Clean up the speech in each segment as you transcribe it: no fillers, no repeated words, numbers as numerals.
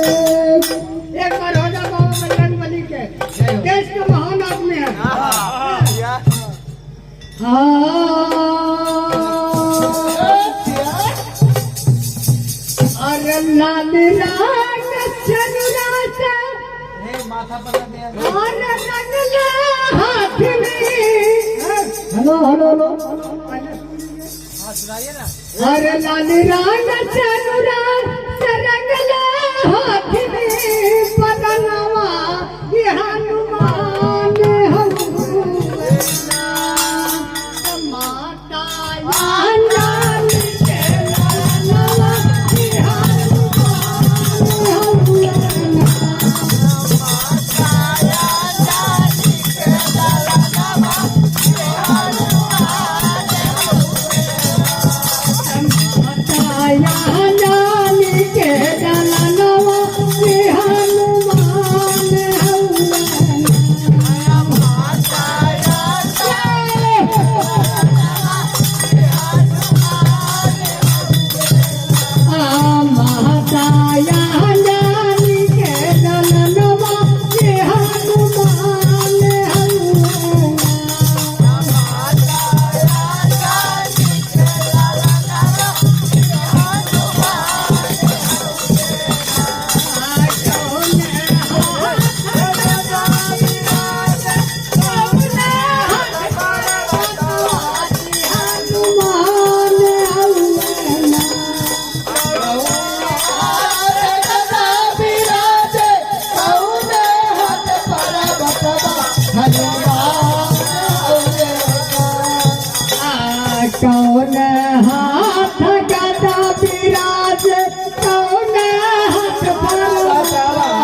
एक बार हो जा बाबा बजरंग बली के देश के महान आदमी है। अरे लाल राग चनुरासा माथा पर अरे रंगला हाथ में हेलो हेलो हेलो सुनाइए ना। अरे लाल राग चनुरासा रंगला हाथ में पदनवा ये हनुमान हनुना माता यान के लालवा ये हनुमान हनुना कौन हाथ गदा विराज कौन हाथ पर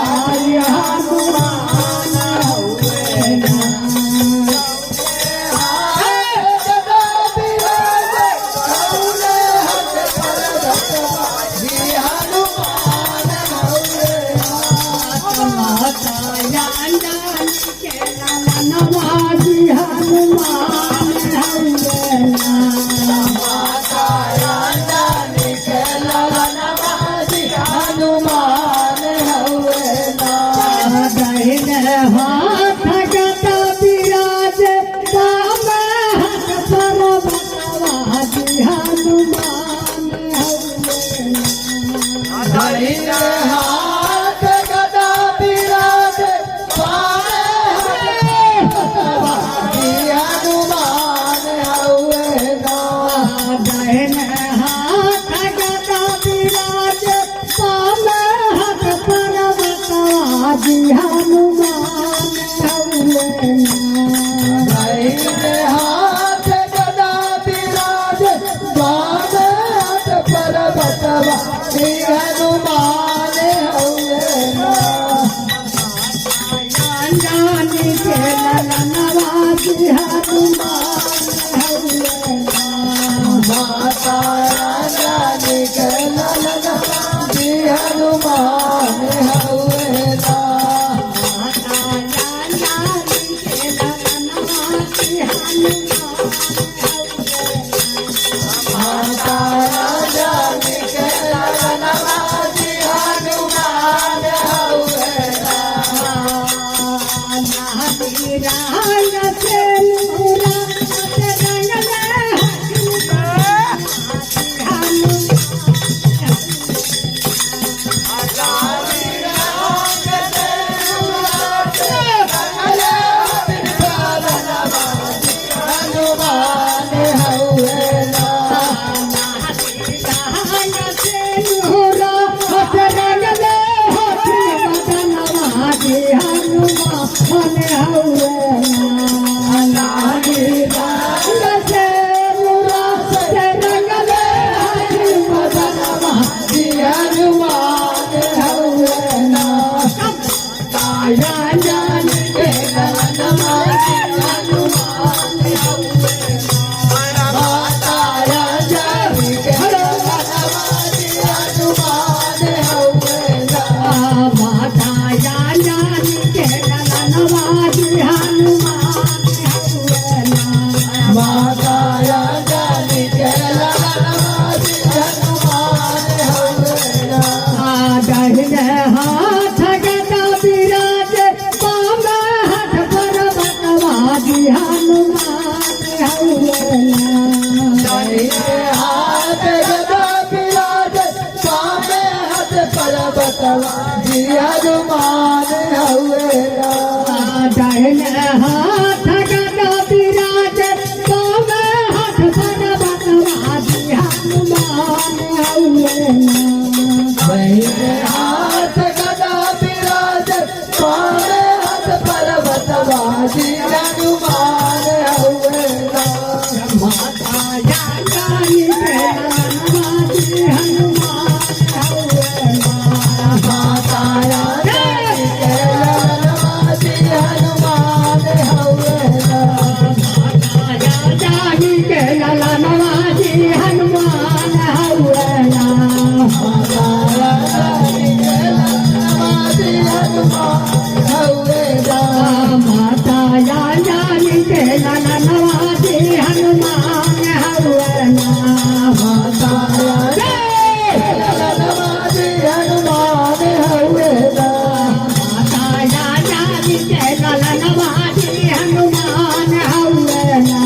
पर्वतवासी हनुमान हवेला दाहिने हाथ गदा विराज बामे हाथ पर्वतवासी हनुमान हवेला दाहिने हाथ गदा विराज बामे हाथ पर्वतवासी हनुमान हवेला माता जानी के नवाजी हनुमान हवेला माता रानी के नवाजी हनुमान हवेला जानी के नवाजी हनुमान हवेला माता रानी के नवाजी हनुमान हवेला माता जानी के नवाजी हनुमान हवेला माता नवाजी हनुमान हवेला माता जानी के नवाजी हनुमान हवेला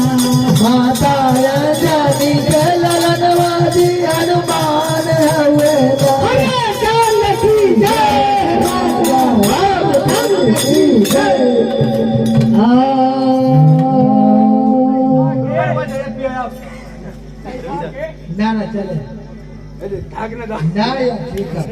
माता रानी के नवाजी हनुमान हवेला अरे चल की जय ना ना चले ना यार ठीक है